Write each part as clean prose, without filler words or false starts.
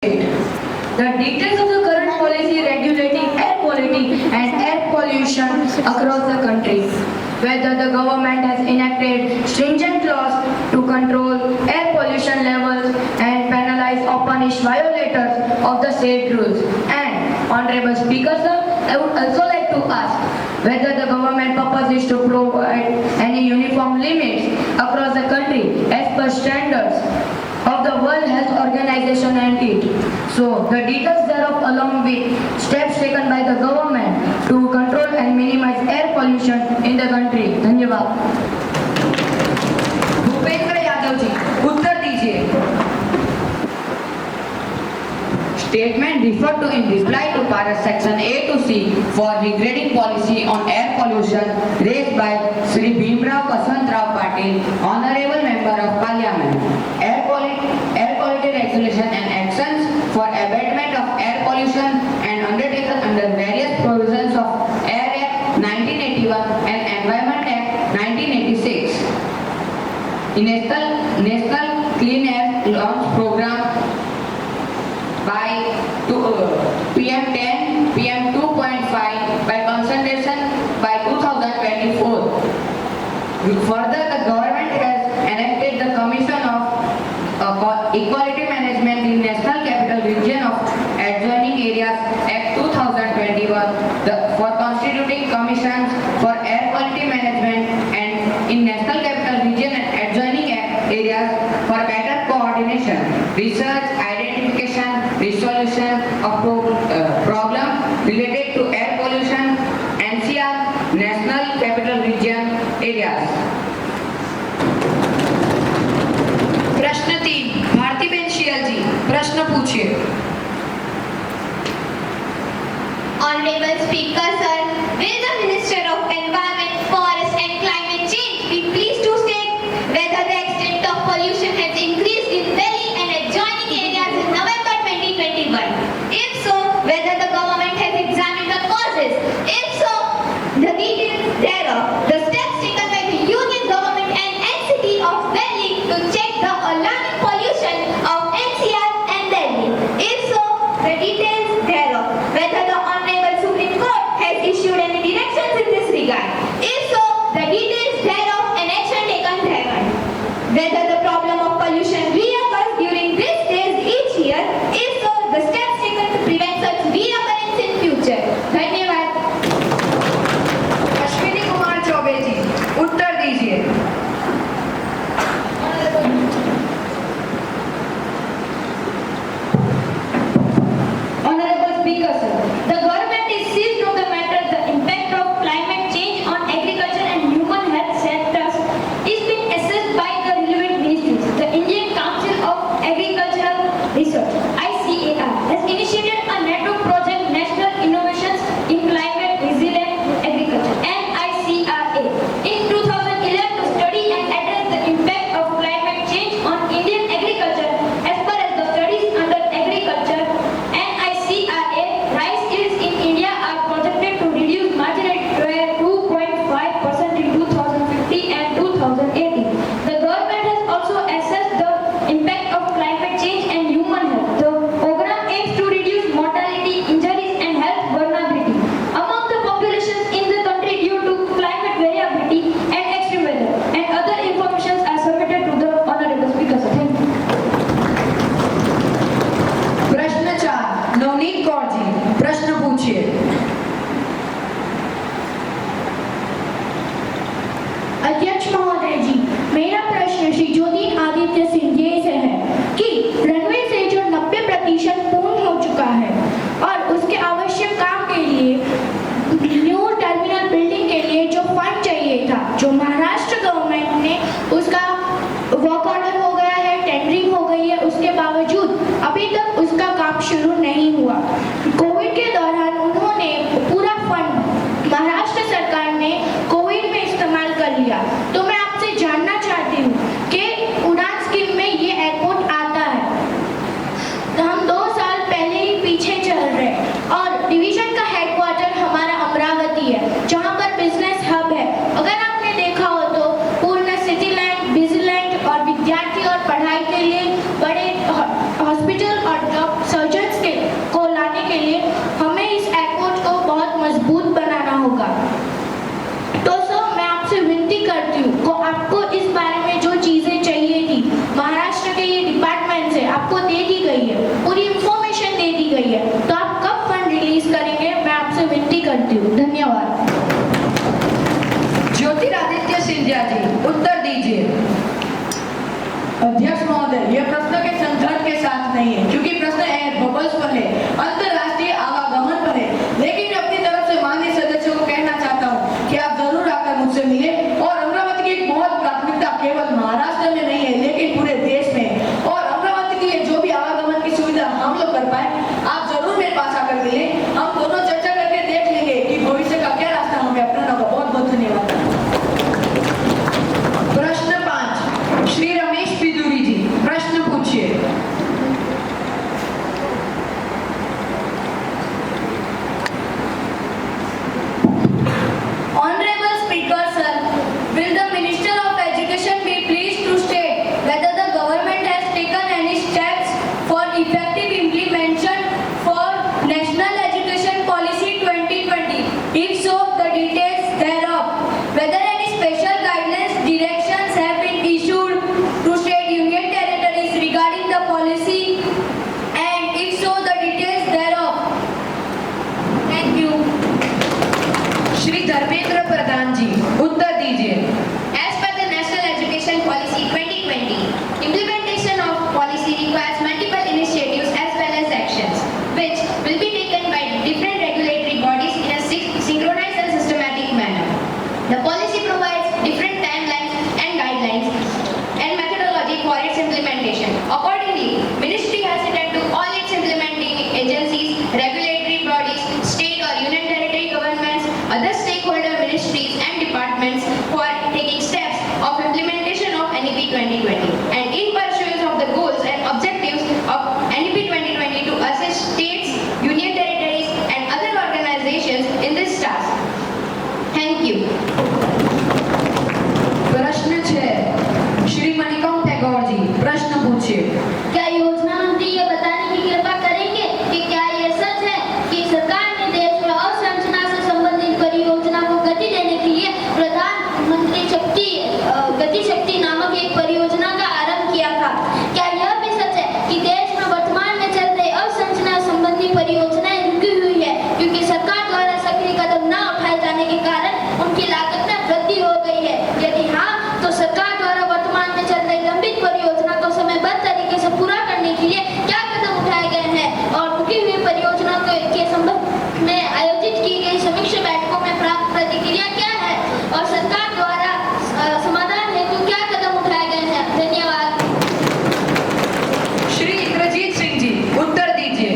The details of the current policy regulating air quality and air pollution across the country. Whether the government has enacted stringent laws to control air pollution levels and penalize or punish violators of the said rules. And, Honorable Speaker Sir, I would also like to ask whether the government purposes to provide any uniform limits across the country as per standards of the World Health Organization and it. So, the details thereof along with steps taken by the government to control and minimize air pollution in the country. धन्यवाद। भूपेंद्र यादव जी, उत्तर दीजिए। Statement referred to in reply to para section A to C for regrading policy on air pollution raised by Shri Bhimrao Baswantrao Patil, Honorable Member of Parliament. Air quality regulation and actions for abatement of air pollution and undertaken under various provisions of Air Act 1981 and Environment Act 1986. National Clean Air Launch Program by PM10, PM2.5 by concentration by 2024. Further, the government has enacted the Commission of Equality Management in National Capital Region of Adjoining Areas Act 2021 for constituting commissions for air quality management and in National Capital Region and adjoining areas for better coordination, research, identification, resolution of problem related to air pollution, NCR, National Capital Region areas. प्रश्न 3 भारतीबेन शियल जी, प्रश्न पूछिए। Honorable Speaker Sir, will the Minister of Environment, Forest and Climate Change be pleased to state whether the extent of pollution has increased in Delhi and adjoining areas in November 2021? If so, whether the government has examined the causes? If so, the details thereof, the steps taken by the Union Government and NCT of Delhi to check the alarming pollution of NCR and Delhi. If so, the details thereof, whether the Honorable Supreme Court has issued any directions in this regard. If so, the details thereof and action taken thereon. Whether the problem of pollution reoccurs during these days each year. If so, the steps taken to prevent such reoccurrence in future. धन्यवाद। अश्विनी कुमार चौबे जी, उत्तर दीजिए। Honorable Speaker Sir, the government is seized of the matter the impact of climate change on agriculture and human health sectors is being assessed by the relevant ministries. The Indian Council of Agricultural Research (ICAR) has initiated a network project National Innovations in Climate Resilient Agriculture (NICRA) in 2011 to study and address the impact of climate change on Indian agriculture. As per as the studies under agriculture, NICRA rice yields in India are projected to reduce marginally by 2.5% in 2050 and 2080. The government has also assessed the impact of climate change and human health. The program aims to reduce mortality, injuries and health vulnerability among the populations in the country due to climate variability and extreme weather. And other informations are submitted to the Honorable Speaker. Thank you. प्रश्न 4 नवनीत कौर जी, प्रश्न पूछिए। अध्यक्ष महोदय जी, मेरा प्रश्न श्री ज्योतिरादित्य सिंधिया से है कि रनवे से जो 90% पूर्ण हो चुका है और उसके आवश्यक काम के लिए न्यू टर्मिनल बिल्डिंग के लिए जो फंड चाहिए था, जो महाराष्ट्र गवर्नमेंट ने उसका वर्क ऑर्डर हो गया है, टेंडरिंग हो गई है, उसके बावजूद अभी तक उसका काम शुरू नहीं हुआ। कोविड के दौरान उन्होंने पूरा फंड महाराष्ट्र सरकार ने कोविड में इस्तेमाल कर लिया। तो मैं आपसे जानना चाहती हूँ कि उड़ान स्कीम में ये एयरपोर्ट आता है, तो हम 2 साल पहले ही पीछे चल रहे हैं और डिवीजन का हेडक्वार्टर हमारा अमरावती है, जहाँ पर बिजनेस हब है। अगर आपने देखा हो तो पूर्ण सिटीलैंड, बिजलैंड और विद्यार्थी और पढ़ाई के लिए बड़े हॉस्पिटल और जॉब होगा। तो सर मैं आपसे विनती करती हूँ को आपको इस बारे में जो चीजें चाहिए थी महाराष्ट्र के ये डिपार्टमेंट से आपको दे दी गई है, पूरी इंफॉर्मेशन दे दी गई है, तो आप कब फंड रिलीज करेंगे मैं आपसे विनती करती हूँ। धन्यवाद। ज्योतिरादित्य सिंधिया जी उत्तर दीजिए। अध्यक्ष महोदय, यह प्रश्न के संदर्भ के साथ नहीं है क्योंकि प्रश्न एयर बबल्स पर है, अंतर्राष्ट्रीय आवागमन पर है। लेकिन अपनी तरफ से माननीय सदस्यों को कहना चाहता हूँ कि आप जरूर आकर मुझसे मिले और अमरावती की एक बहुत प्राथमिकता केवल महाराष्ट्र में नहीं है लेकिन पूरे देश में है। और अमरावती की जो भी आवागमन की सुविधा हम लोग कर पाए, आप जरूर मेरे पास आकर मिले। हम दोनों चर्चा करके देख लेंगे कि भविष्य का क्या रास्ता हमें अपनाना होगा। बहुत बहुत धन्यवाद। प्रश्न 5 श्री रमेश पिदुरी जी प्रश्न पूछिए। Honorable Speaker, sir, will the Minister of Education be pleased to state whether the government has taken any steps for effective implementation for National Education Policy 2020? If so, the details thereof. Whether any special guidelines, directions have been issued to state union territories regarding the policy, and if so, the details thereof. Thank you. Shri Dharmendra Pradhan जी उत्तर दीजिए। As per the National Education Policy 2020, implementation of policy requires multiple initiatives as well as actions, which will be taken by different regulatory bodies in a synchronized and systematic manner. The policy provides different timelines and guidelines and methodology for its implementation. Accordingly, Ministry has attended to all its implementing agencies, regulatory bodies, state or union territory governments, other stakeholder ministries and departments for taking steps of implementation of NEP 2020 and in pursuance of the goals and objectives of NEP 2020 to assist states, union territories and other organizations in this task. Thank you. प्रश्न 6 श्री मणिकम टैगोर जी प्रश्न पूछिए। क्या योजना मंत्री ये बताने की कृपा करेंगे कि क्या ये सच है कि सरकार ने देश में अवसंरचना से संबंधित परियोजना को गति देने के लिए प्रधानमंत्री गति शक्ति नामक एक परियोजना का आरंभ किया था? क्या यह भी सच है कि देश में वर्तमान में चल रही अवसंरचना संबंधी परियोजनाएं रुकी हुई है क्योंकि सरकार द्वारा सक्रिय कदम न उठाए जाने के कारण उनकी लागत में वृद्धि हो गई है? यदि हाँ, तो सरकार द्वारा वर्तमान में चल रही लंबित परियोजना को समयबद्ध तरीके से पूरा करने के लिए क्या कदम उठाए गए हैं और रुकी हुई परियोजना के संबंध में आयोजित की गई समीक्षा बैठकों में प्राप्त प्रतिक्रिया क्या है और सरकार द्वारा समाधान हेतु क्या कदम उठाए गए हैं? धन्यवाद। श्री इंद्रजीत सिंह जी उत्तर दीजिए।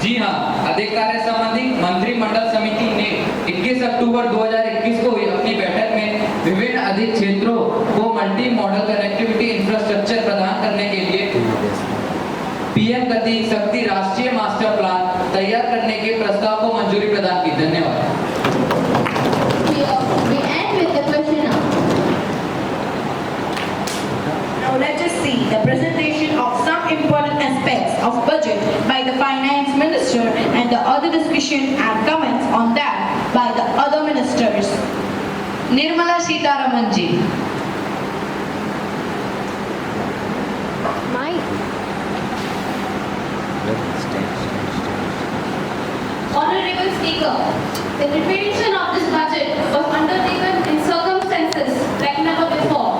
जी हाँ, अधिक कार्य संबंधी मंत्रिमंडल समिति ने 21 अक्टूबर 2021 को हुई अपनी बैठक में विभिन्न अधिक क्षेत्रों को मल्टी मॉडल कनेक्टिविटी इंफ्रास्ट्रक्चर प्रदान करने के लिए पीएम गति शक्ति राष्ट्रीय मास्टर प्लान तैयार करने के प्रस्ताव को मंजूरी प्रदान की। धन्यवाद। We end with the question now. Now let us see the presentation of some important aspects of budget by the finance minister and the other discussion and comments on that by the other ministers. Nirmala Sitharaman ji. Honorable Speaker, the preparation of this budget was undertaken in circumstances like never before.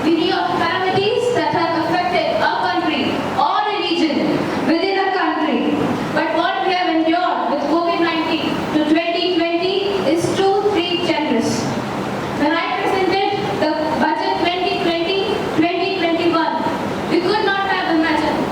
We knew of calamities that have affected our country or a region within a country. But what we have endured with COVID-19 to 2020 is too generous. When I presented the budget 2020-2021, we could not have imagined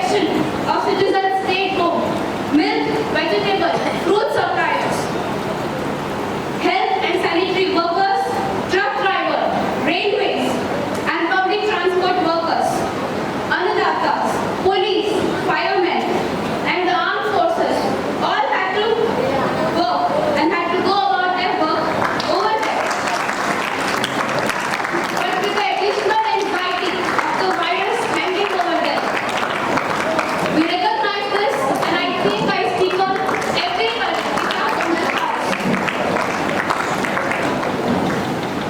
protection of citizens stay home, milk, vegetables, fruit suppliers, health and sanitary workers, truck driver, railways and public transport workers, annadatas, police, firemen and the armed forces all had to work and had to go about their work over there. But with the additional anxiety of the virus hanging over them, we recognize this, and I think I speak on everybody in this house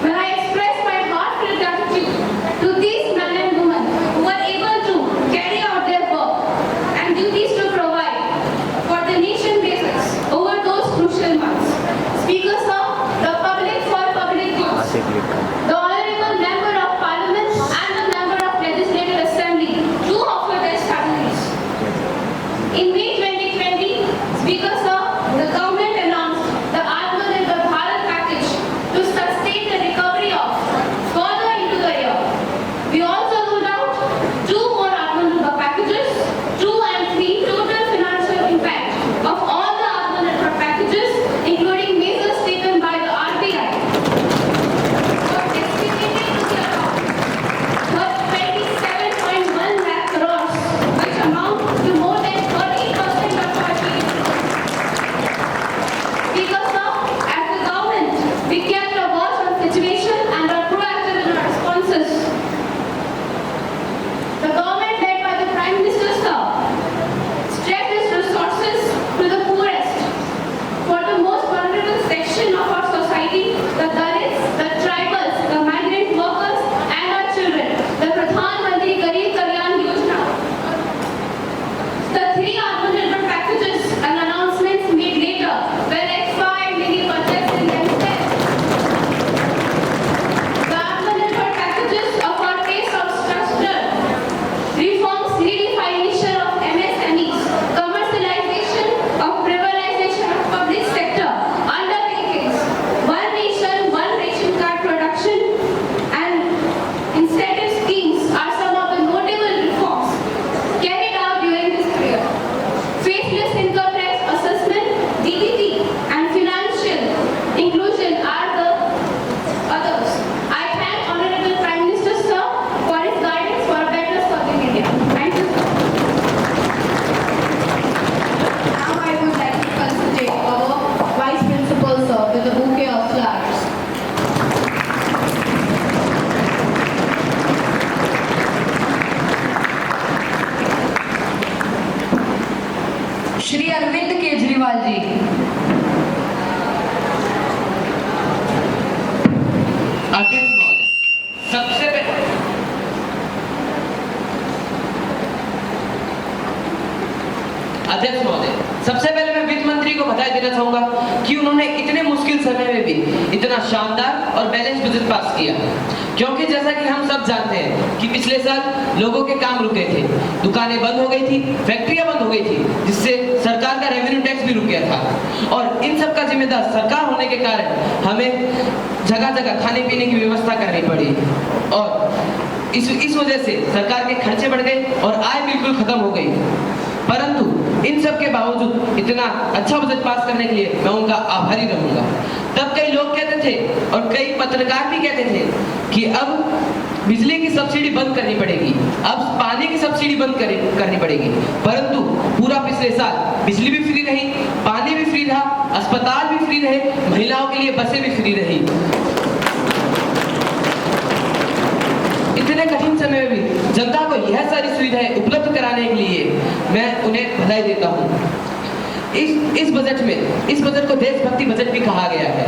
when I express my heartfelt gratitude to these men and women who were able to carry out their work and duties to provide for the nation basis over those crucial months. Speaker sir, the public for public goods, the honorable member of parliament and the member of legislative assembly do offer their salaries. In May 2020, Speaker sir, the government announced the Atmanirbhar Bharat package to sustain the recovery of further into the year. We also rolled out 2 more Atmanirbhar packages, 2 and 3 total financial impact of all the Atmanirbhar packages, including measures taken by the RBI. Were estimated to be around 27.1 lakh crores, which amount to more than 30% of our GDP. Speaker sir, as the government, we kept a watch on situation and are proactive in our responses. The government led by the Prime Minister sir stretched its resources to the poorest, for the most vulnerable section of our society, the Dalits, the tribals, the migrant workers and our children. The Pradhan Mantri Garib Kalyan Yojana. The 3 Atmanirbhar packages and announcements made later were expired many budgets in themselves. The Atmanirbhar packages of our case of structural reforms, redefinition of MSMEs, commercialization of privatization of public sector undertakings, one nation, one ration card production and incentive schemes are some of the notable reforms carried out during this period. Faceless income tax assessment, DBT and financial inclusion are the others. I thank Honorable Prime Minister sir for his guidance for a better serving India. Thank you sir. Now I would like to felicitate our Vice Principal sir with a bouquet of flowers. Shri Arvind Kejriwal ji. अध्यक्ष महोदय, सबसे पहले मैं वित्त मंत्री को बधाई देना चाहूंगा कि उन्होंने इतने मुश्किल समय में भी इतना शानदार और बैलेंस बजट पास किया, क्योंकि जैसा कि हम सब जानते हैं कि पिछले साल लोगों के काम रुके थे, दुकानें बंद हो गई थी, फैक्ट्रियां बंद हो गई थी, जिससे सरकार का रेवेन्यू टैक्स भी रुक गया था। और इन सब का जिम्मेदार सरकार होने के कारण हमें जगह जगह खाने पीने की व्यवस्था करनी पड़ी और इस वजह से सरकार के खर्चे बढ़ गए और आय बिल्कुल खत्म हो गई। परंतु इन सब के बावजूद इतना अच्छा बजट पास करने के लिए मैं उनका आभारी रहूंगा। तब कई लोग कहते थे और कई पत्रकार भी कहते थे कि अब बिजली की सब्सिडी बंद करनी पड़ेगी, अब पानी की सब्सिडी बंद करनी पड़ेगी। परंतु पूरा पिछले साल बिजली भी फ्री रही, पानी भी फ्री रहा, अस्पताल भी फ्री रहे, महिलाओं के लिए बसें भी फ्री रही। इतने कठिन समय में भी जनता को यह सारी सुविधाएं उपलब्ध कराने के लिए मैं उन्हें बधाई देता हूं। इस बजट को देशभक्ति बजट भी कहा गया है।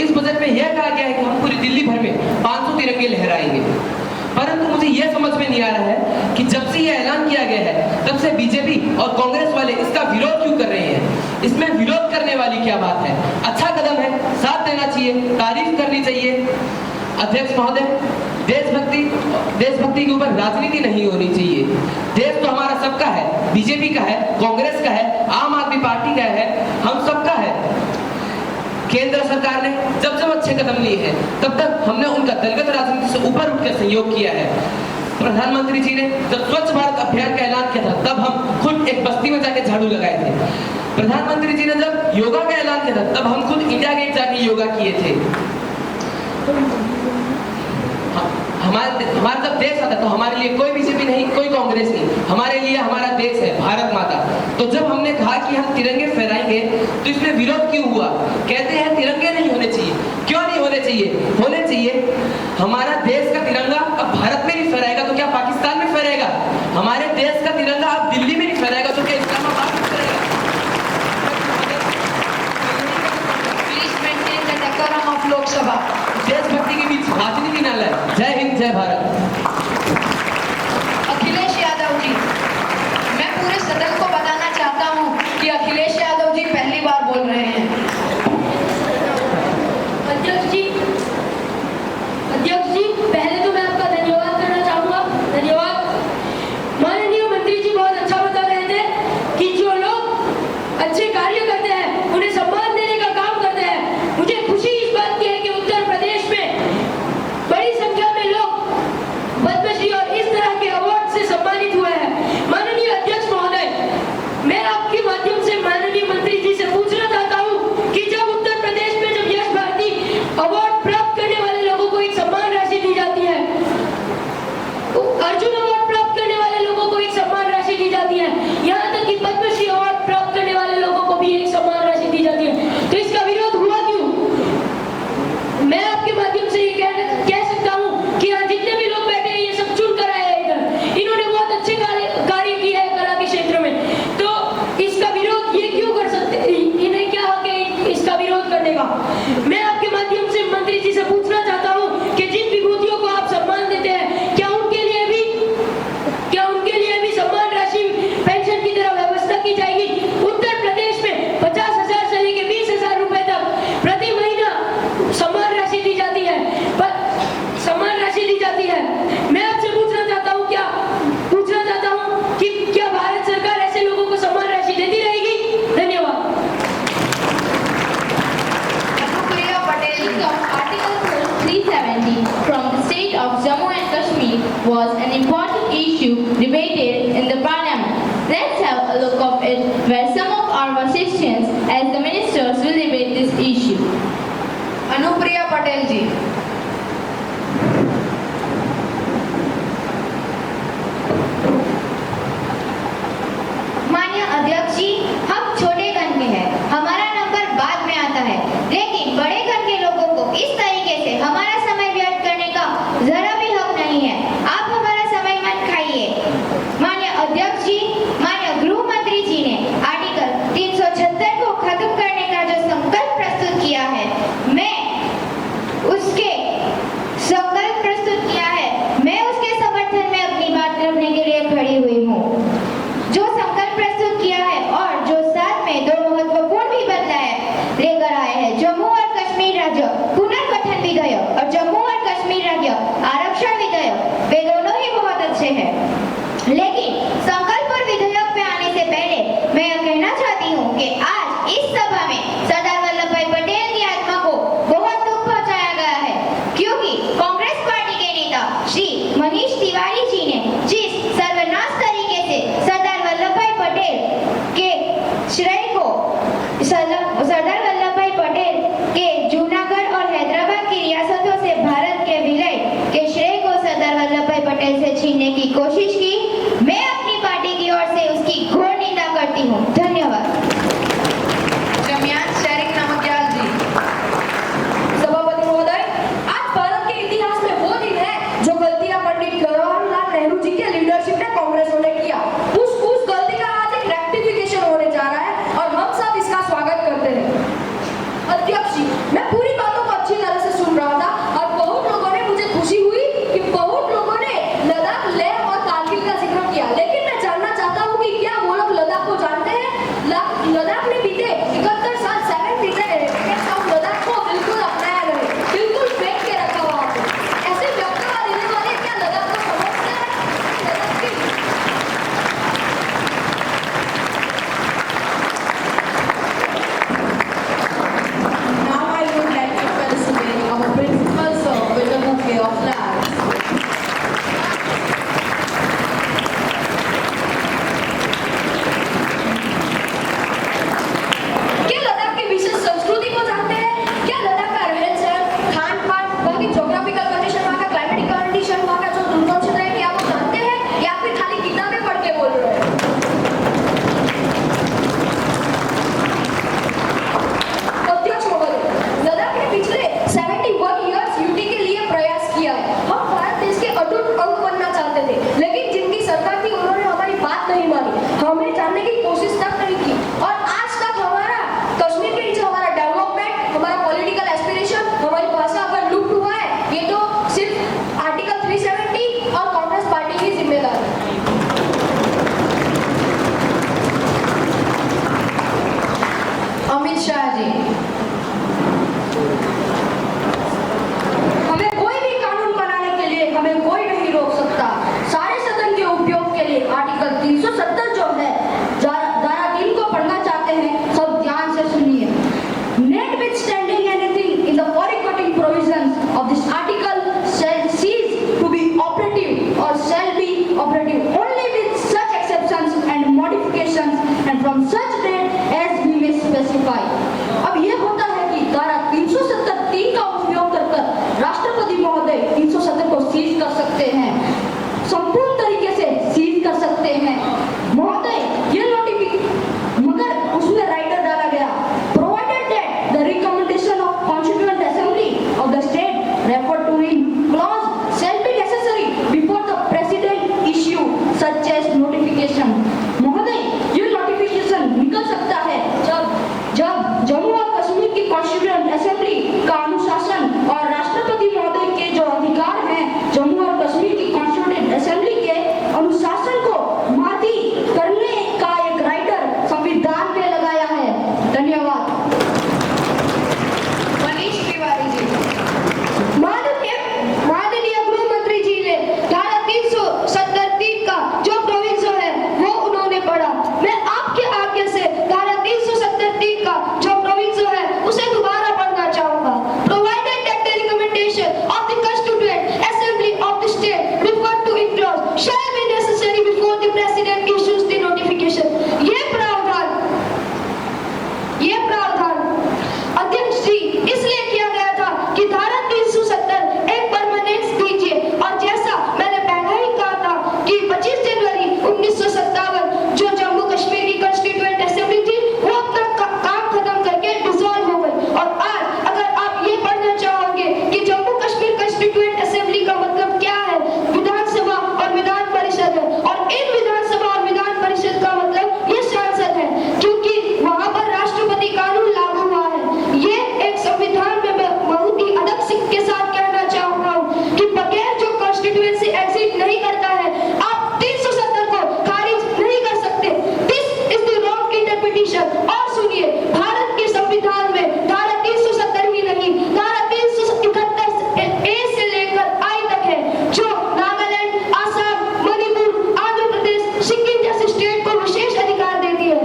इस बजट में यह कहा गया है कि हम पूरी दिल्ली भर में 500 तिरंगे लहराएंगे। परंतु मुझे यह समझ में नहीं आ रहा है कि जब से यह ऐलान किया गया है तब से बीजेपी और कांग्रेस वाले इसका विरोध क्यों कर रहे हैं। इसमें विरोध करने वाली क्या बात है? अच्छा कदम है, साथ देना चाहिए, तारीफ करनी चाहिए। अध्यक्ष महोदय, देशभक्ति के ऊपर राजनीति नहीं होनी चाहिए। देश तो हमारा सबका है, बीजेपी का है, कांग्रेस का है, आम आदमी पार्टी का है, हम सबका है। केंद्र सरकार ने जब अच्छे कदम लिए हैं तब तक हमने उनका दलगत राजनीति से ऊपर उठकर सहयोग किया है। प्रधानमंत्री जी ने जब स्वच्छ भारत अभियान का ऐलान किया था तब हम एक बस्ती में जाके झाड़ू लगाए थे। प्रधानमंत्री जी ने जब योगा का ऐलान किया था तब हम खुद इंडिया गेट जाके योगा किए थे। हमारा जब देश आता तो हमारे लिए कोई बीजेपी नहीं, कोई कांग्रेस नहीं, हमारे लिए हमारा देश है भारत माता। तो जब हमने कहा कि हम तिरंगे फहराएंगे तो इसमें विरोध क्यों हुआ? कहते हैं तिरंगे नहीं होने चाहिए। क्यों नहीं होने चाहिए? होने चाहिए। हमारा देश का तिरंगा अब भारत में नहीं फहराएगा तो क्या पाकिस्तान में फहराएगा? हमारे देश का तिरंगा अब दिल्ली में नहीं फहराएगा तो क्या इस्लामाबाद में फहराएगा? Please maintain the decorum of Lok Sabha. देशभक्ति के बीच राजनीति न लाए। जय हिंद, जय भारत। अखिलेश यादव जी, मैं पूरे सदन को बताना चाहता हूं कि अखिलेश यादव जी पहली बार बोल रहे हैं। अध्यक्ष जी, पहले तो मैं आपका धन्यवाद करना चाहूंगा। धन्यवाद। माननीय मंत्री जी बहुत अच्छा बता रहे थे कि जो लोग अच्छे कार्य करते हैं उन्हें सम्मान देने का काम करते हैं। मुझे खुशी इस बात की है कि उत्तर प्रदेश में बड़ी संख्या में लोग पद्मश्री और इस तरह के अवार्ड से सम्मानित हुए हैं। माननीय अध्यक्ष महोदय, मैं आपके माध्यम से माननीय मंत्री जी से पूछना चाहता हूं कि जब उत्तर प्रदेश में जब यश भारती अवार्ड प्राप्त करने वाले लोगों को एक सम्मान राशि दी जाती है, अर्जुन अवार्ड प्राप्त करने वाले लोगों को एक सम्मान राशि दी जाती है, यहाँ तक कि पद्मश्री अवार्ड प्राप्त करने वाले लोगों को भी एक सम्मान राशि दी जाती है, तो इसका विरोध हुआ क्यों? मैं आपके माध्यम से ये कह सकता हूँ कि यहाँ जितने भी लोग बैठे हैं ये सब चुन कर आए हैं इधर। इन्होंने बहुत अच्छे कार्य किए हैं कला के क्षेत्र में, तो इसका विरोध ये क्यों कर सकते? इन्हें क्या हक है इसका विरोध करने का? मैं आपके माध्यम से मंत्री जी से पूछना चाहता हूँ कि जिन विभूतियों को आप सम्मान देते हैं क्या उनके लिए भी सम्मान राशि पेंशन की तरह व्यवस्था की जाएगी? उत्तर प्रदेश में 50,000 से लेकर 20,000 रुपए तक प्रति महीना सम्मान राशि दी जाती है। मैं आपसे पूछना चाहता हूँ कि क्या भारत सरकार ऐसे लोगों को सम्मान राशि देती रहेगी? धन्यवाद। Anupriya Patel. Article 370 from the state of Jammu and Kashmir was an important issue debated in the parliament. Let's have a look of it where some of our assistants as the ministers will debate this issue. Anupriya Patel जी। माननीय अध्यक्ष जी, हम छोटे गण के हैं, हमारा number बाद में आता है, लेकिन बड़े गण के लोगों को इस तरीके से हमारा समय व्यर्थ करने का जरा भी हक नहीं है। आप हमारा समय मत खाइए। माननीय अध्यक्ष जी, माननीय गृह मंत्री जी ने आर्टिकल 376 को खत्म करने का जो संकल्प प्रस्तुत किया है, मैं उसके समर्थन में अपनी बात रखने के लिए खड़ी हुई हूँ। जो संकल्प प्रस्तुत किया है और जो साथ में दो महत्वपूर्ण भी बदलाव लेकर आए हैं, जम्मू और कश्मीर राज्य पुनर्गठन विधेयक और जम्मू और कश्मीर राज्य आरक्षण विधेयक, वे दोनों ही बहुत अच्छे हैं, लेकिन संकल्प और हमें जानने की कोशिश तक नहीं की। और आज तक हमारा कश्मीर के नीचे हमारा डेवलपमेंट, हमारा पॉलिटिकल एस्पिरेशन, हमारी भाषा अगर लुप्त हुआ है, ये तो सिर्फ आर्टिकल 370 और कांग्रेस पार्टी की जिम्मेदारी है। अमित शाह जी, हमें कोई भी कानून बनाने के लिए हमें कोई नहीं रोक सकता। सारे सदन के उपयोग के लिए आर्टिकल 370 जो है, धारा 3 को पढ़ना चाहते हैं, सब ध्यान से सुनिए। Notwithstanding anything in the foregoing provisions of this article shall cease to be operative or shall be operative only with such exceptions and modifications and from such date as we may specify। अब ये होता है कि धारा 370(3) का उपयोग कर राष्ट्रपति महोदय 370 को सीज कर सकते हैं, संपूर्ण तरीके से सीज कर सकते हैं। महोदय ये नोटिफिकेशन, मगर उसमें राइटर डाला गया, provided that the recommendation of constituent assembly of the state refer to in clause shall be necessary before the president issue such as notification. महोदय ये नोटिफिकेशन निकल सकता है जब जम्मू और कश्मीर की कॉन्स्टिट्यूएंट असेंबली का अनुशासन और राष्ट्रपति महोदय के जो अधिकार हैं, जम्मू और कश्मीर की कॉन्स्टिट्यूएंट असेंबली के अनुशासन को मादी करने का एक राइटर संविधान में लगाया है। धन्यवाद। मनीष तिवारी जी, माननीय गृह मंत्री जी ने धारा 370(3) का जो प्रोविजन है वो उन्होंने पढ़ा। मैं आपके आगे से धारा 370(3) का जो प्रोविजन है उसे दोबारा पढ़ना चाहूंगा। Provided that the recommendation of the Constituent Assembly of the state referred to in clause shall be necessary before the President issues the notification। ये प्रावधान अध्यक्ष जी इसलिए किया गया था कि धारा 370 एक परमानेंस दीजिए, और जैसा मैंने पहले ही कहा था कि 25 जनवरी 1957 जो जम्मू कश्मीर की कॉन्स्टिट्यूएंट असेंबली थी वो अपना काम खत्म करके डिसॉल्व हो गई। और आज अगर आप ये पढ़ना चाहोगे कि जम्मू कश्मीर कॉन्स्टिट्यूएंट असेंबली का मतलब क्या है, विधानसभा और विधान परिषद है, और इन विधानसभा और विधान परिषद का मतलब ये सांसद है, क्योंकि वहां पर राष्ट्रपति कानून लागू हुआ है। ये एक संविधान में मैं बहुत ही अदब के साथ कहना चाहूंगा कि बगैर जो कॉन्स्टिट्यूएंसी एग्जिट नहीं करता है, आप 370 को खारिज नहीं कर सकते। This is the wrong interpretation. और सुनिए, भारत के संविधान में धारा 370 ही नहीं, धारा 371 ए से लेकर आई तक है, जो नागालैंड, आसाम, मणिपुर, आंध्र प्रदेश, सिक्किम जैसे स्टेट को विशेष अधिकार देती है।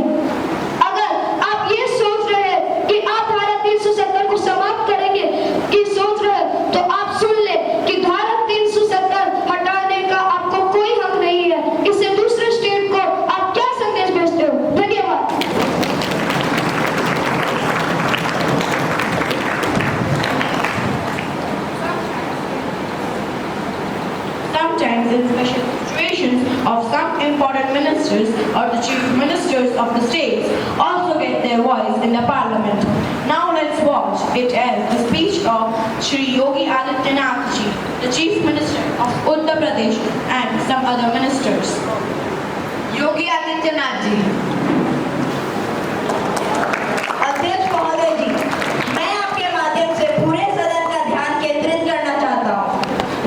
अगर आप ये सोच रहे हैं कि आप धारा 370 को समाप्त करेंगे, कि सोच रहे हैं, तो आप सुन ले कि धारा 370 हटाने का आपको कोई हक नहीं है। इससे दूसरे स्टेट को आप क्या संदेश भेजते हो? धन्यवाद। Sometimes in special situations of some important ministers or the chief ministers of the states also get their voice in the parliament. Now let's watch it as the speech of Shri Yogi Adityanath ji, the chief minister of Uttar Pradesh, and some other ministers. Yogi Adityanath ji. अध्यक्ष महोदय जी, मैं आपके माध्यम से पूरे सदन का ध्यान केंद्रित करना चाहता हूँ।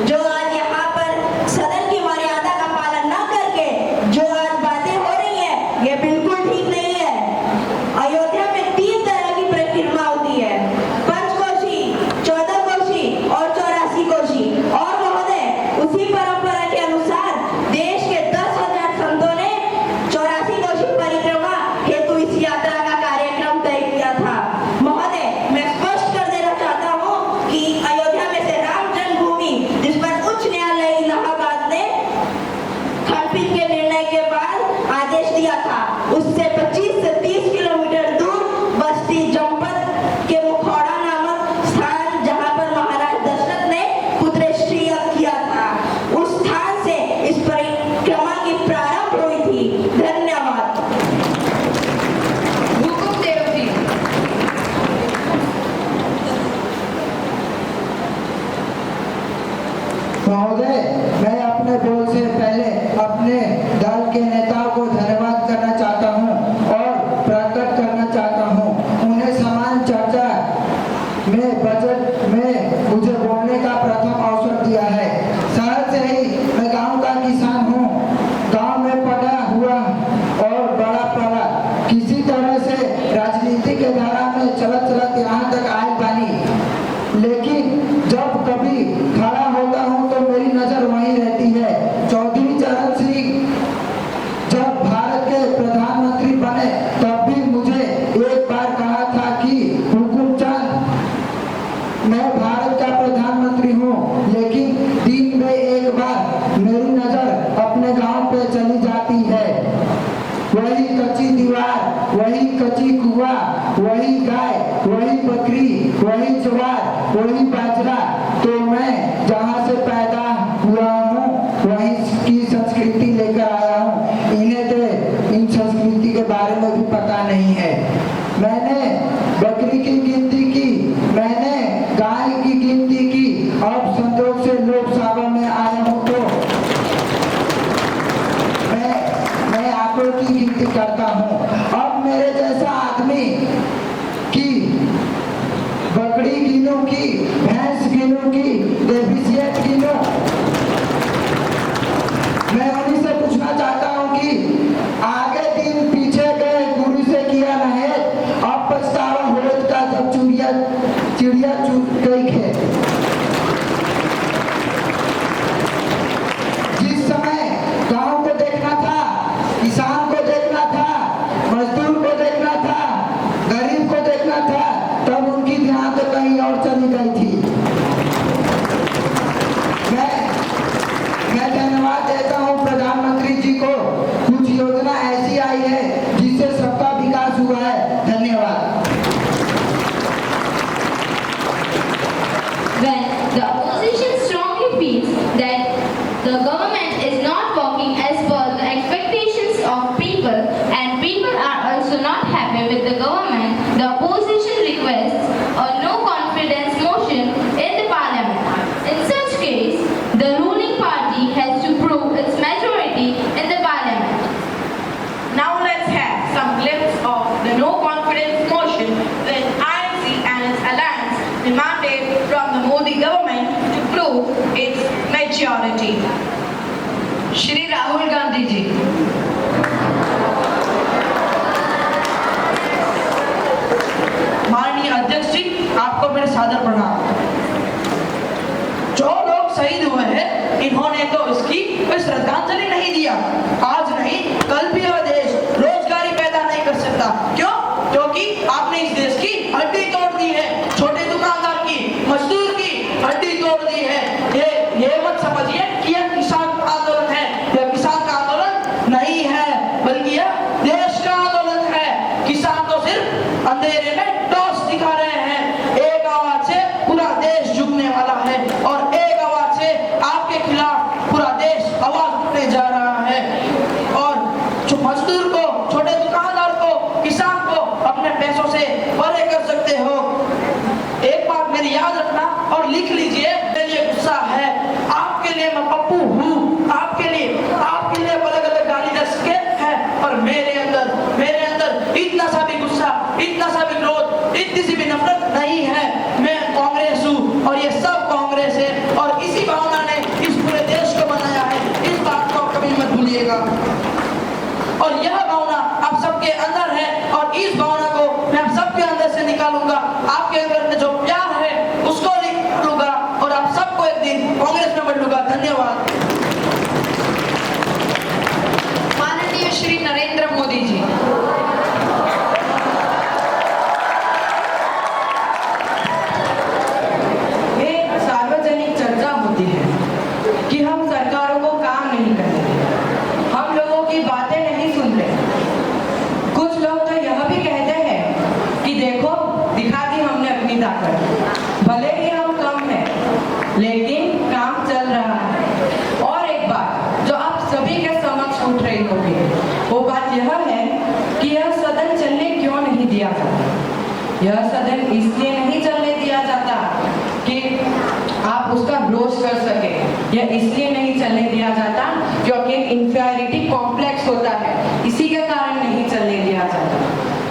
जो आज यहाँ पर सदन की मर्यादा का पालन न करके जो आज बातें हो रही है, ये बिल्कुल ठीक नहीं है। अयोध्या में 3 तरह की परिक्रमा होती है, पंचकोशी, 14 कोशी और 84 कोशी। और महोदय, उसी परंपरा के अनुसार देश के 10,000 संतों ने 84 कोशी परिक्रमा हेतु इस यात्रा का कार्यक्रम तय किया था। महोदय, मैं स्पष्ट कर देना चाहता हूँ कि अयोध्या में से राम जन्मभूमि, जिस पर उच्च न्यायालय इलाहाबाद ने खंडपीठ के निर्णय के बाद आदेश दिया था, उससे 25 से 30 किलोमीटर दूर बस्ती जनपद के मुखौड़ा नामक स्थान, जहाँ पर महाराज दशरथ ने पुत्रेष्टि किया था, उस स्थान से इस परिक्रमा की प्रारंभ हुई थी। धन्यवाद। हुकुमदेव जी, महोदय, मैं अपने बोल से पहले अपने दल के नेताओं को धन्यवाद करना आंकड़ों की गिनती करता हूँ। अब मेरे जैसा आदमी की बकरी गिनूं की भैंस गिनूं की डेफिशिएंट गिनूं, मैं उन्हीं से पूछना चाहता हूँ कि आगे दिन पीछे गए गुरु से किया नहीं, अब पछतावा होत का जब चिड़िया चुग गई खेत। जिस समय गांव को देखना था, किसान को देखना था, मजदूर को देखना था, गरीब को देखना था, तब उनकी ध्यान तो कहीं और चली गई थी। मैं धन्यवाद देता हूं प्रधानमंत्री जी को, कुछ योजना ऐसी आई है जिससे सबका विकास हुआ है। धन्यवाद। When the opposition strongly feels that the government is not working as per the expectations of people and people are also not happy with the government, the opposition requests a no confidence motion in the parliament. In such case, the ruling party has to prove its majority in the parliament. Now let's have some glimpse of the no confidence motion when INC and its alliance demanded from the Modi government to prove its majority. Shri Rahul Gandhi ji. माननीय अध्यक्ष जी, आपको मेरे सादर प्रणाम। जो लोग शहीद हुए हैं, इन्होंने तो इसकी कोई श्रद्धांजलि नहीं दिया। आज नहीं, कल भी यह देश रोजगारी पैदा नहीं कर सकता। क्यों? क्योंकि आपने इस देश की हड्डी तोड़ दी है, छोटे दुकानदार की, मजदूर की हड्डी तोड़ दी है। ये मत समझिए कि यह किसान का आंदोलन है। यह किसान का आंदोलन नहीं है, बल्कि यह देश का आंदोलन है। किसान तो सिर्फ अंधेरे में टॉर्च दिखा रहे हैं। एक आवाज से पूरा देश झुकने वाला है और एक आवाज से आपके खिलाफ पूरा देश आवाज उठने जा रहा है। और जो मजदूर को, छोटे दुकानदार को, किसान को अपने पैसों से परे कर सकते हो। एक बात मेरी याद रखना और लिख लीजिए, मेरे लिए गुस्सा है, आपके लिए मैं पप्पू हूँ, आपके लिए अलग अलग गाली दे सके है। और मेरे अंदर इतना सा भी गुस्सा, इतना सा भी क्रोध, इतनी सी भी नफरत नहीं है। मैं कांग्रेस हूँ और ये सब कांग्रेस है और इसी भावना ने इस पूरे देश को बनाया है। इस बात को कभी मत भूलिएगा। और यह भावना आप सबके अंदर है और इस भावना को मैं आप सबके अंदर से निकालूंगा। आपके अंदर में जो प्यार है उसको निकालूंगा और आप सबको एक दिन कांग्रेस में बदलूंगा। धन्यवाद। माननीय श्री नरेंद्र मोदी जी। ये सार्वजनिक चर्चा होती है कि हम सरकारों को काम नहीं करते, हम लोगों की बातें नहीं सुनते। कुछ लोग तो यह भी कहते हैं कि देखो, दिखा दी हमने अपनी ताकत, भले ही हम कम हैं, लेकिन काम चल रहा है। और एक बात जो आप सभी के समक्ष उठ रही होगी, वो बात यह है कि यह सदन चलने क्यों नहीं दिया जाता। यह सदन इसलिए नहीं चलने दिया जाता कि आप उसका विरोध कर सके। यह इसलिए नहीं चलने दिया जाता क्योंकि इंफीरियरिटी कॉम्प्लेक्स होता है, इसी के कारण नहीं चलने दिया जाता।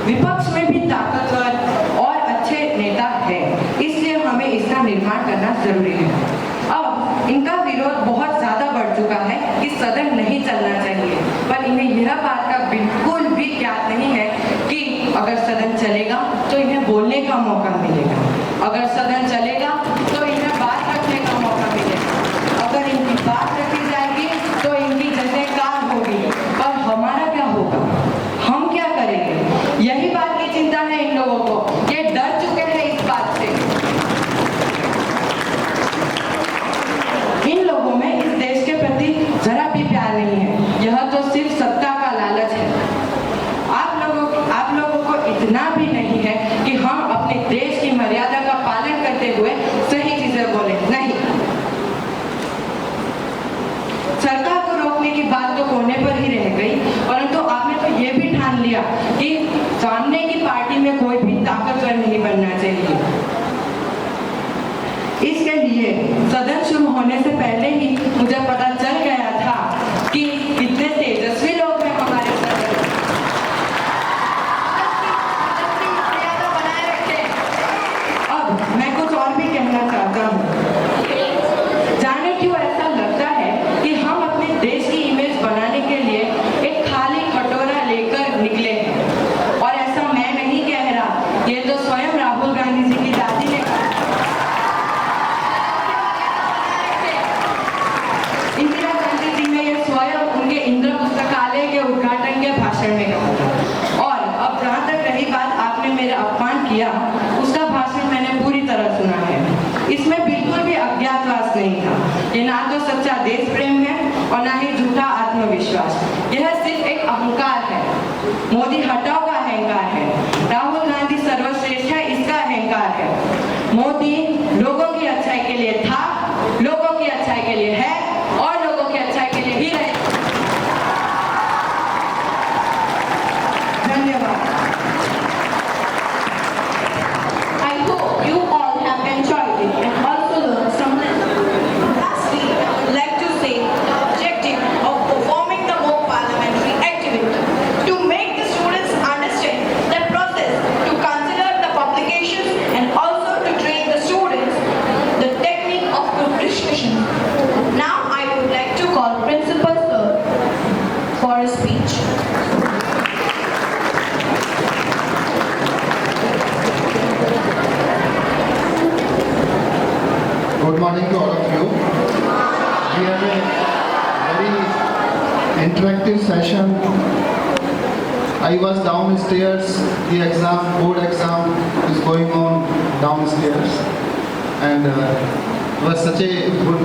विपक्ष में भी ताकतवर और अच्छे नेता है, इसलिए हमें इसका निर्माण करना जरूरी है। अब इनका विरोध बहुत ज्यादा बढ़ चुका है कि सदन नहीं चलना चाहिए, पर इन्हें यह बात का बिल्कुल भी ज्ञात नहीं है कि अगर सदन चलेगा तो इन्हें बोलने का मौका मिलेगा, अगर सदन चलेगा तो इन्हें बात रखने का मौका मिलेगा, अगर इनकी बात रखी जाएगी तो इनकी जयकार होगी। पर हमारा क्या होगा, हम क्या करेंगे? यही बात की चिंता है इन लोगों को, ये डर चुके हैं इस बात से। इन लोगों में इस देश के प्रति जरा भी प्यार नहीं है, यह तो सिर्फ सत्ता का लालच है। आप लोगों को इतना भी नहीं है कि हम अपने देश की मर्यादा का पालन करते हुए सही चीजें बोले। नहीं, सरकार को रोकने की बात तो कोने पर ही रह गई, परंतु आपने तो ये भी ठान लिया कि सामने की पार्टी में कोई भी ताकतवर नहीं बनना चाहिए। इसके लिए सदन शुरू होने से पहले ही मुझे पता चल गया था कि कितने तेजस्वी लोग हैं हमारे सदन अहंकार है। मोदी हटाओ का अहंकार है। राहुल गांधी सर्वश्रेष्ठ है, इसका अहंकार है। मोदी लोगों की अच्छाई के लिए था, लोगों की अच्छाई के लिए है और लोगों की अच्छाई के लिए ही रहेगा। धन्यवाद। I hope you all have enjoyed it and also learned some lessons. Lastly, I would like to say the objective of performing the mock parliamentary activity to make the students understand the process, to consider the publications and also to train the students the technique of group discussion. Now I would like to call Principal Sir for a speech. Good morning to all of you. We have a very interactive session. I was downstairs, board exam is going on downstairs, and it was such a good,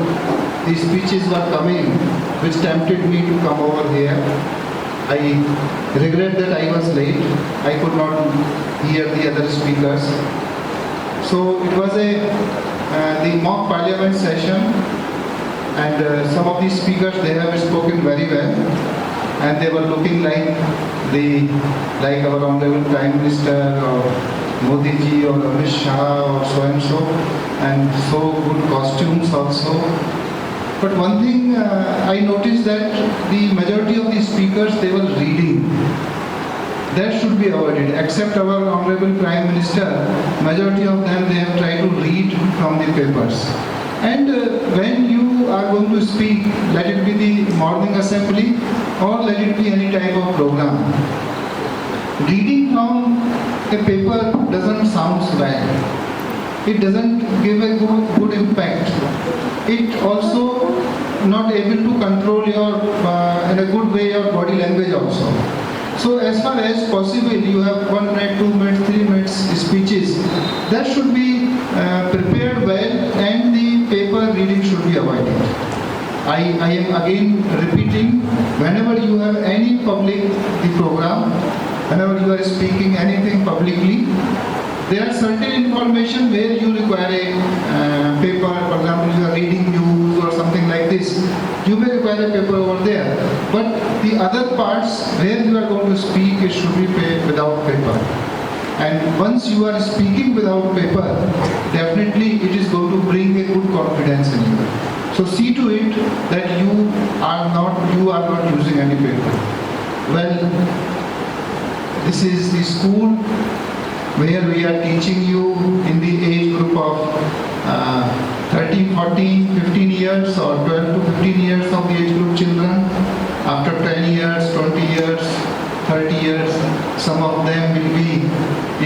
these speeches were coming which tempted me to come over here. I regret that I was late. I could not hear the other speakers. So it was the mock parliament session, and some of these speakers, they have spoken very well, and they were looking like our honorable Prime Minister or Modi ji or Amit Shah or so and so, and so good costumes also. But one thing I noticed that the majority of the speakers, they were reading. That should be avoided. Except our honorable Prime Minister, majority of them, they have tried to read from the papers. And when you are going to speak, let it be the morning assembly or let it be any type of program, reading from a paper doesn't sound well. It doesn't give a good impact. It also not able to control your in a good way your body language also. So as far as possible, you have 1 minute, 2 minutes, 3 minutes speeches. That should be prepared well, and the paper reading should be avoided. I am again repeating, whenever you have any public program, whenever you are speaking anything publicly, there are certain information where you require a paper. For example, you are reading news or something like this, you may require a paper over there. But the other parts where you are going to speak, it should be without paper. And once you are speaking without paper, definitely it is going to bring a good confidence in you. So see to it that you are not using any paper. Well, this is the school where we are teaching you in the age group of 13, 14, 15 years or 12 to 15 years of the age group children. After 10 years, 20 years, 30 years, some of them will be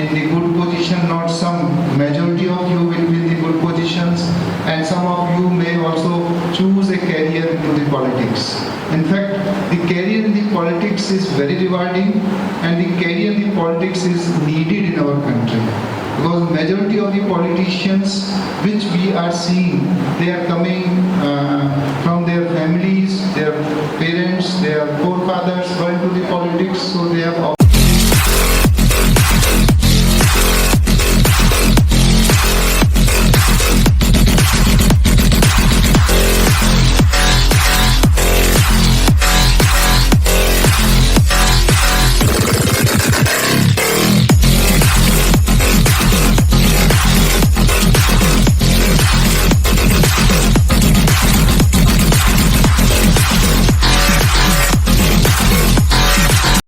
in the good position, not some, majority of you will be in the good positions, and some of you may also choose a career into the politics. In fact, the career in the politics is very rewarding, and the career in the politics is needed in our country. Because majority of the politicians which we are seeing, they are coming from their families